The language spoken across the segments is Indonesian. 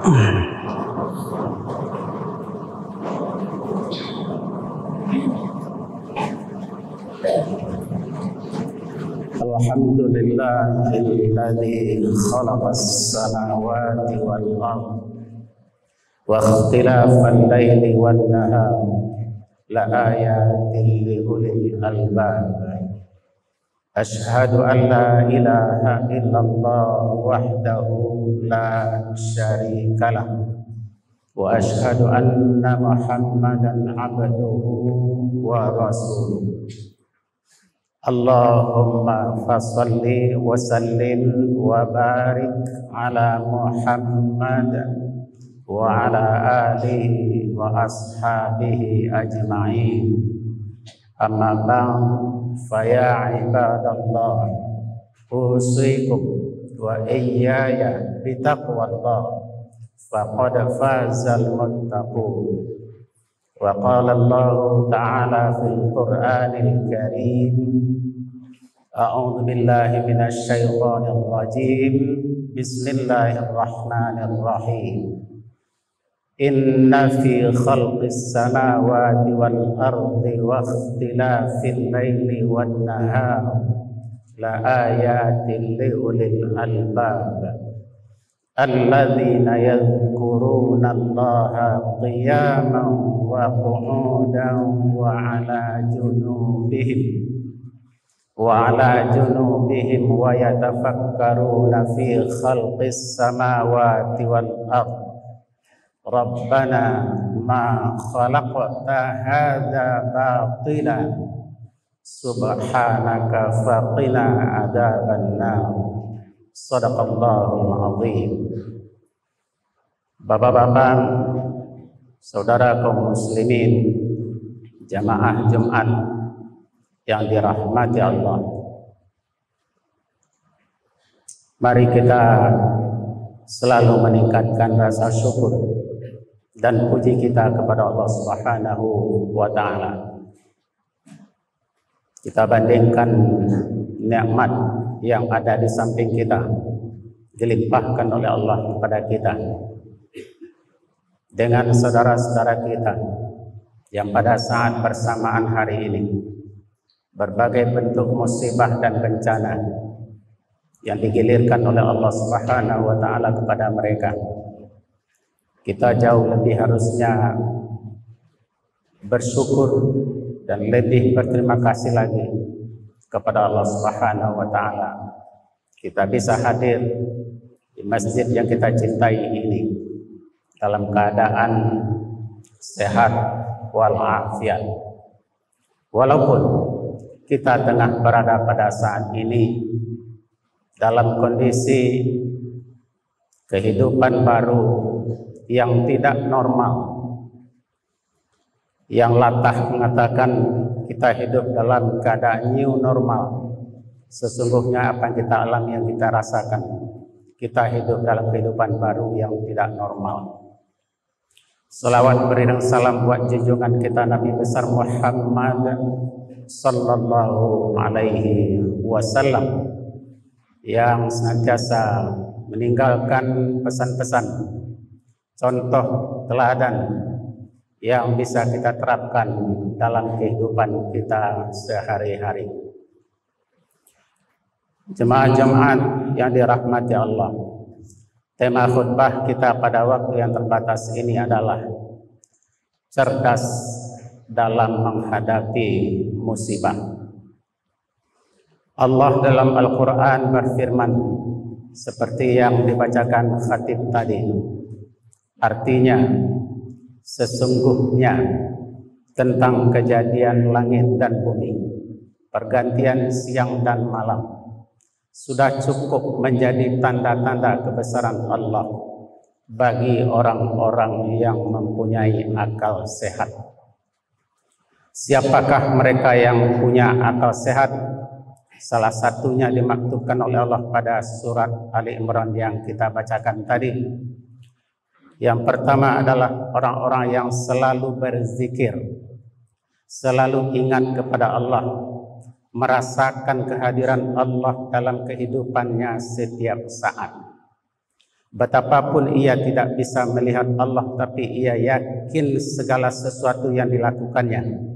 Alhamdulillahilladzi khalaqas samawati wal ardh wa ikhtilafal laili wan nahar la ayatin li ulil albab. Ashhadu an la ilaha illallah wahdahu la syarikalah wa ashhadu anna Muhammadan abduhu wa rasuluh. Allahumma fasalli wa sallim wa barik ala Muhammad wa ala alihi wa ashabihi ajma'in. Amma ba'd, fa ya ibadallah, usikum wa iyaya bitaqwallah, faqad fazal muttaqun. Wa qala Allah ta'ala fil Qur'anil Karim, a'udzu billahi minasy syaithanir rajim, bismillahirrahmanirrahim. Inna fi khalqis samawati wal ardi wa ikhtilafil laili wan nahar la ayatin li ulil albab. Alladzina yadhkuruna Allaha qiyaman wa qu'udan wa 'ala junubihim wa yatafakkaruna fi khalqis samawati wal ardh. Rabbana ma khalaqta hadza batila subhanaka faqina adzabannar. Shadaqallahul azim. Bapak-bapak, saudara kaum muslimin, jamaah Jumat yang dirahmati Allah, mari kita selalu meningkatkan rasa syukur dan puji kita kepada Allah Subhanahu wa ta'ala. Kita bandingkan nikmat yang ada di samping kita, dilimpahkan oleh Allah kepada kita, dengan saudara-saudara kita yang pada saat bersamaan hari ini berbagai bentuk musibah dan bencana yang digilirkan oleh Allah Subhanahu wa ta'ala kepada mereka. Kita jauh lebih harusnya bersyukur dan lebih berterima kasih lagi kepada Allah Subhanahu wa ta'ala. Kita bisa hadir di masjid yang kita cintai ini dalam keadaan sehat walafiat. Walaupun kita tengah berada pada saat ini dalam kondisi kehidupan baru yang tidak normal, yang latah mengatakan kita hidup dalam keadaan new normal. Sesungguhnya apa yang kita alami, yang kita rasakan, kita hidup dalam kehidupan baru yang tidak normal. Salawat beri dan salam buat junjungan kita Nabi besar Muhammad sallallahu alaihi wasallam, yang senantiasa meninggalkan pesan-pesan, contoh teladan yang bisa kita terapkan dalam kehidupan kita sehari-hari. Jemaah Jumat yang dirahmati Allah, tema khutbah kita pada waktu yang terbatas ini adalah cerdas dalam menghadapi musibah. Allah dalam Al-Quran berfirman seperti yang dibacakan khatib tadi, artinya sesungguhnya tentang kejadian langit dan bumi, pergantian siang dan malam, sudah cukup menjadi tanda-tanda kebesaran Allah bagi orang-orang yang mempunyai akal sehat. Siapakah mereka yang punya akal sehat? Salah satunya dimaktubkan oleh Allah pada surat Ali Imran yang kita bacakan tadi. Yang pertama adalah orang-orang yang selalu berzikir, selalu ingat kepada Allah, merasakan kehadiran Allah dalam kehidupannya setiap saat. Betapapun ia tidak bisa melihat Allah, tapi ia yakin segala sesuatu yang dilakukannya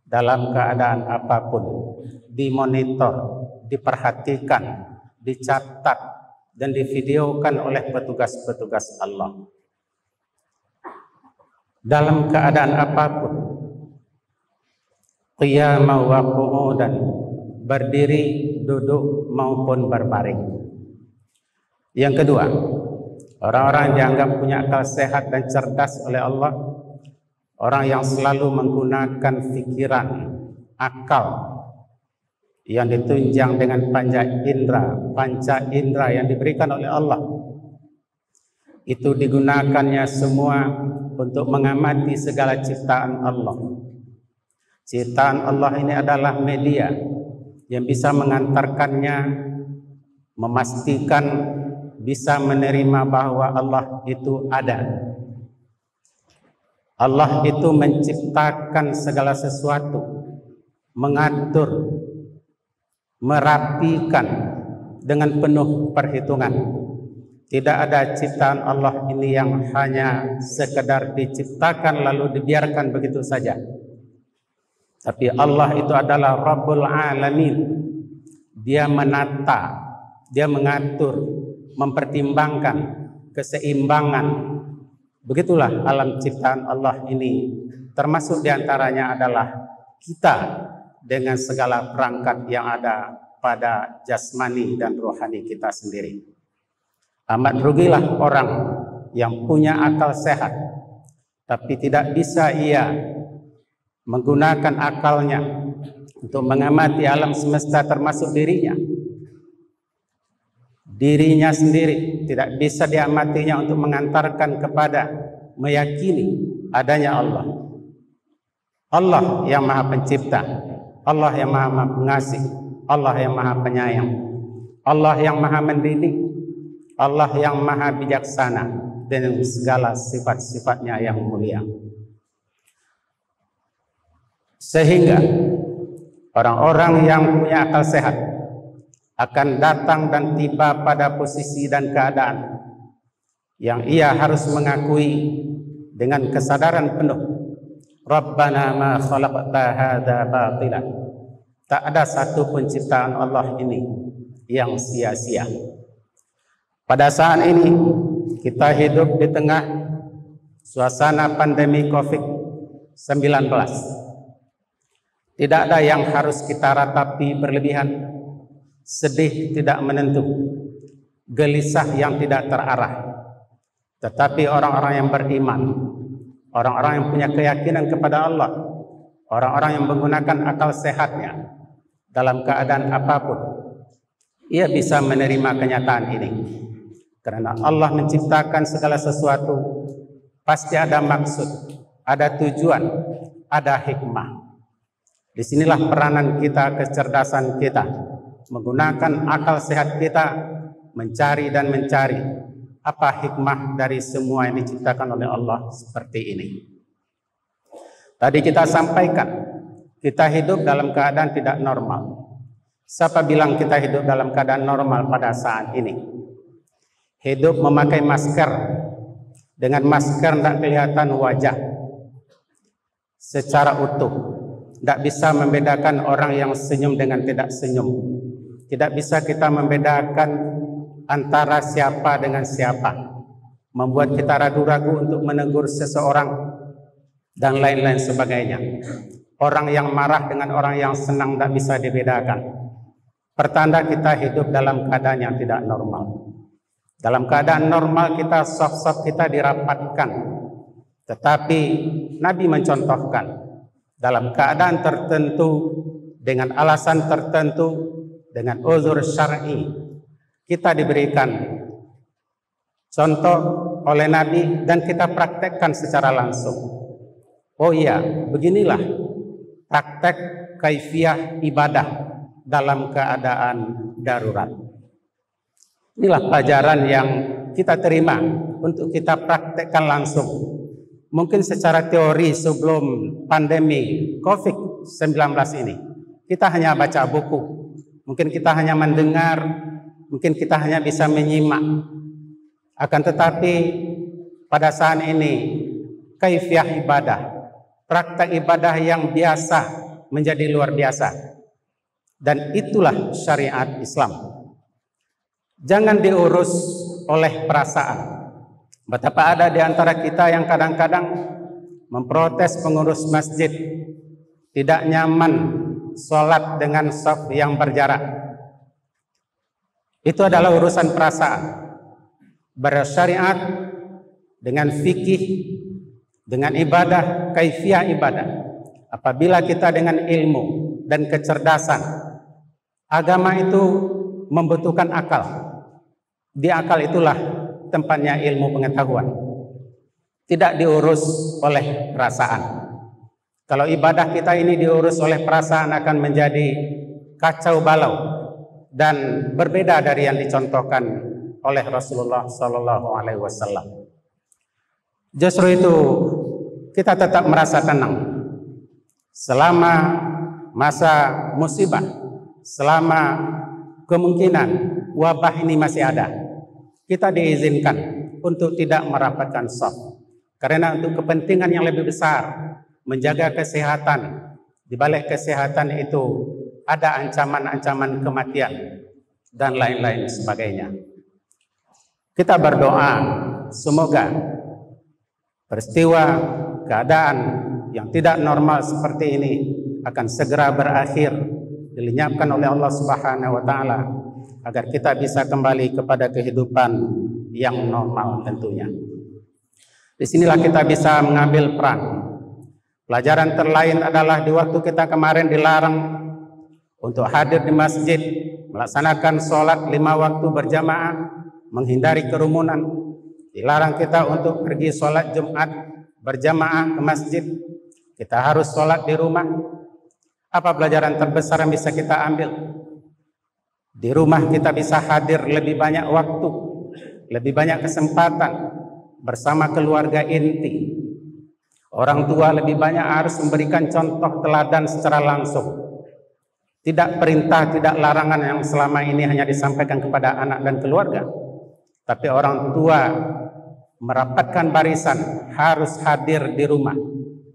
dalam keadaan apapun dimonitor, diperhatikan, dicatat, dan divideokan oleh petugas-petugas Allah. Dalam keadaan apapun, qiyaman wa qu'udan, berdiri, duduk maupun berbaring. Yang kedua, orang-orang yang dianggap punya akal sehat dan cerdas oleh Allah, orang yang selalu menggunakan pikiran, akal yang ditunjang dengan panca indera yang diberikan oleh Allah. Itu digunakannya semua untuk mengamati segala ciptaan Allah. Ciptaan Allah ini adalah media yang bisa mengantarkannya, memastikan bisa menerima bahwa Allah itu ada. Allah itu menciptakan segala sesuatu, mengatur, merapikan dengan penuh perhitungan. Tidak ada ciptaan Allah ini yang hanya sekedar diciptakan lalu dibiarkan begitu saja. Tapi Allah itu adalah Rabbul Alamin. Dia menata, dia mengatur, mempertimbangkan keseimbangan. Begitulah alam ciptaan Allah ini. Termasuk diantaranya adalah kita dengan segala perangkat yang ada pada jasmani dan rohani kita sendiri. Amat rugilah orang yang punya akal sehat, tapi tidak bisa ia menggunakan akalnya untuk mengamati alam semesta termasuk dirinya. Dirinya sendiri tidak bisa diamatinya untuk mengantarkan kepada meyakini adanya Allah. Allah yang Maha Pencipta, Allah yang Maha Pengasih, Allah yang Maha Penyayang, Allah yang Maha Mendidik, Allah yang Maha Bijaksana, dan segala sifat-sifatnya yang mulia. Sehingga orang-orang yang punya akal sehat akan datang dan tiba pada posisi dan keadaan yang ia harus mengakui dengan kesadaran penuh, Rabbana ma khalaqta hadza batila. Tak ada satu penciptaan Allah ini yang sia-sia. Pada saat ini kita hidup di tengah suasana pandemi COVID-19. Tidak ada yang harus kita ratapi berlebihan, sedih tidak menentu, gelisah yang tidak terarah. Tetapi orang-orang yang beriman, orang-orang yang punya keyakinan kepada Allah, orang-orang yang menggunakan akal sehatnya dalam keadaan apapun, ia bisa menerima kenyataan ini. Karena Allah menciptakan segala sesuatu pasti ada maksud, ada tujuan, ada hikmah. Disinilah peranan kita, kecerdasan kita, menggunakan akal sehat kita, mencari dan mencari apa hikmah dari semua yang diciptakan oleh Allah seperti ini. Tadi kita sampaikan, kita hidup dalam keadaan tidak normal. Siapa bilang kita hidup dalam keadaan normal pada saat ini? Hidup memakai masker, dengan masker tidak kelihatan wajah secara utuh. Tidak bisa membedakan orang yang senyum dengan tidak senyum. Tidak bisa kita membedakan antara siapa dengan siapa. Membuat kita ragu-ragu untuk menegur seseorang dan lain-lain sebagainya. Orang yang marah dengan orang yang senang tidak bisa dibedakan. Pertanda kita hidup dalam keadaan yang tidak normal. Dalam keadaan normal kita soft kita dirapatkan. Tetapi Nabi mencontohkan dalam keadaan tertentu, dengan alasan tertentu, dengan uzur syar'i, kita diberikan contoh oleh Nabi dan kita praktekkan secara langsung. Oh iya, beginilah praktek kaifiah ibadah dalam keadaan darurat. Inilah pelajaran yang kita terima untuk kita praktekkan langsung. Mungkin secara teori sebelum pandemi COVID-19 ini, kita hanya baca buku, mungkin kita hanya mendengar, mungkin kita hanya bisa menyimak. Akan tetapi pada saat ini kaifiah ibadah, praktek ibadah yang biasa menjadi luar biasa. Dan itulah syariat Islam. Jangan diurus oleh perasaan. Betapa ada di antara kita yang kadang-kadang memprotes pengurus masjid tidak nyaman sholat dengan shaf yang berjarak. Itu adalah urusan perasaan. Bersyariat dengan fikih, dengan ibadah, kaifiah ibadah. Apabila kita dengan ilmu dan kecerdasan, agama itu membutuhkan akal. Di akal itulah tempatnya ilmu pengetahuan. Tidak diurus oleh perasaan. Kalau ibadah kita ini diurus oleh perasaan akan menjadi kacau balau dan berbeda dari yang dicontohkan oleh Rasulullah SAW. Justru itu kita tetap merasa tenang selama masa musibah, selama kemungkinan wabah ini masih ada. Kita diizinkan untuk tidak merapatkan shaf karena untuk kepentingan yang lebih besar, menjaga kesehatan. Di balik kesehatan itu ada ancaman-ancaman kematian dan lain-lain sebagainya. Kita berdoa semoga peristiwa keadaan yang tidak normal seperti ini akan segera berakhir, dilenyapkan oleh Allah Subhanahu wa taala agar kita bisa kembali kepada kehidupan yang normal tentunya. Disinilah kita bisa mengambil peran. Pelajaran terlain adalah di waktu kita kemarin dilarang untuk hadir di masjid, melaksanakan sholat 5 waktu berjamaah, menghindari kerumunan. Dilarang kita untuk pergi sholat Jumat berjamaah ke masjid. Kita harus sholat di rumah. Apa pelajaran terbesar yang bisa kita ambil? Di rumah kita bisa hadir lebih banyak waktu, lebih banyak kesempatan bersama keluarga inti. Orang tua lebih banyak harus memberikan contoh teladan secara langsung. Tidak perintah, tidak larangan yang selama ini hanya disampaikan kepada anak dan keluarga. Tapi orang tua merapatkan barisan harus hadir di rumah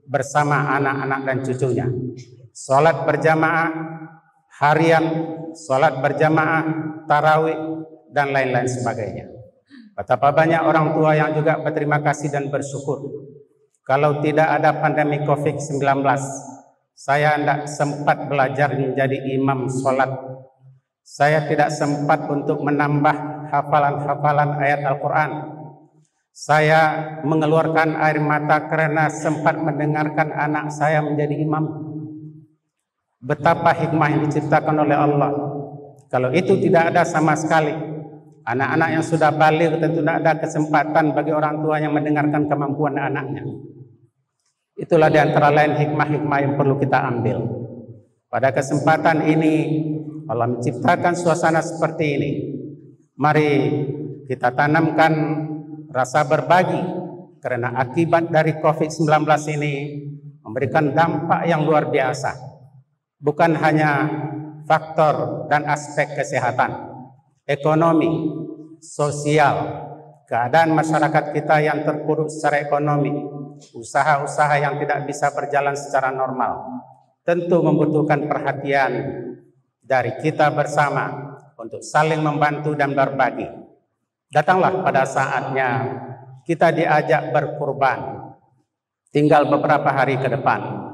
bersama anak-anak dan cucunya. Sholat berjamaah harian, sholat berjamaah tarawih, dan lain-lain sebagainya. Betapa banyak orang tua yang juga berterima kasih dan bersyukur. Kalau tidak ada pandemi COVID-19, saya tidak sempat belajar menjadi imam sholat. Saya tidak sempat untuk menambah hafalan-hafalan ayat Al-Quran. Saya mengeluarkan air mata karena sempat mendengarkan anak saya menjadi imam. Betapa hikmah yang diciptakan oleh Allah. Kalau itu tidak ada sama sekali, anak-anak yang sudah balik tentu tidak ada kesempatan bagi orang tua yang mendengarkan kemampuan anaknya. Itulah di antara lain hikmah-hikmah yang perlu kita ambil. Pada kesempatan ini Allah menciptakan suasana seperti ini. Mari kita tanamkan rasa berbagi, karena akibat dari COVID-19 ini memberikan dampak yang luar biasa. Bukan hanya faktor dan aspek kesehatan, ekonomi, sosial, keadaan masyarakat kita yang terpuruk secara ekonomi, usaha-usaha yang tidak bisa berjalan secara normal, tentu membutuhkan perhatian dari kita bersama untuk saling membantu dan berbagi. Datanglah pada saatnya kita diajak berkurban. Tinggal beberapa hari ke depan.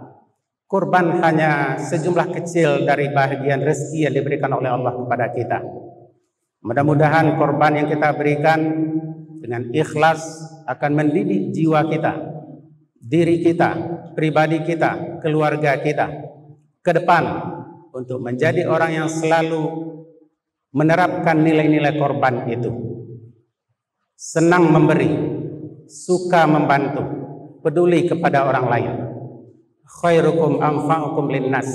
Kurban hanya sejumlah kecil dari bahagian rezeki yang diberikan oleh Allah kepada kita. Mudah-mudahan kurban yang kita berikan dengan ikhlas akan mendidik jiwa kita, diri kita, pribadi kita, keluarga kita ke depan untuk menjadi orang yang selalu menerapkan nilai-nilai korban itu. Senang memberi, suka membantu, peduli kepada orang lain. Khairukum anfa'ukum linnas.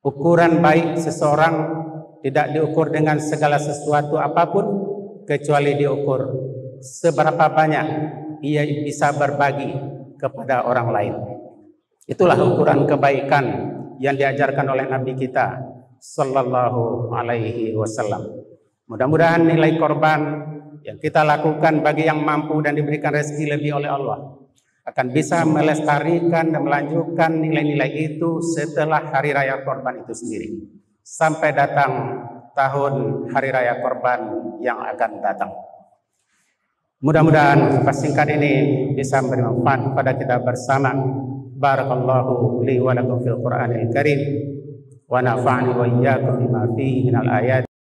Ukuran baik seseorang tidak diukur dengan segala sesuatu apapun, kecuali diukur seberapa banyak ia bisa berbagi kepada orang lain. Itulah ukuran kebaikan yang diajarkan oleh Nabi kita Sallallahu Alaihi Wasallam. Mudah-mudahan nilai korban yang kita lakukan bagi yang mampu dan diberikan rezeki lebih oleh Allah akan bisa melestarikan dan melanjutkan nilai-nilai itu setelah hari raya Kurban itu sendiri sampai datang tahun hari raya Kurban yang akan datang. Mudah-mudahan singkat ini bisa memberi manfaat kepada kita bersama. Barakallahu li wa lakum fil Qur'anil Karim wa nafa'ani wa iyyakum bima fihi minal ayat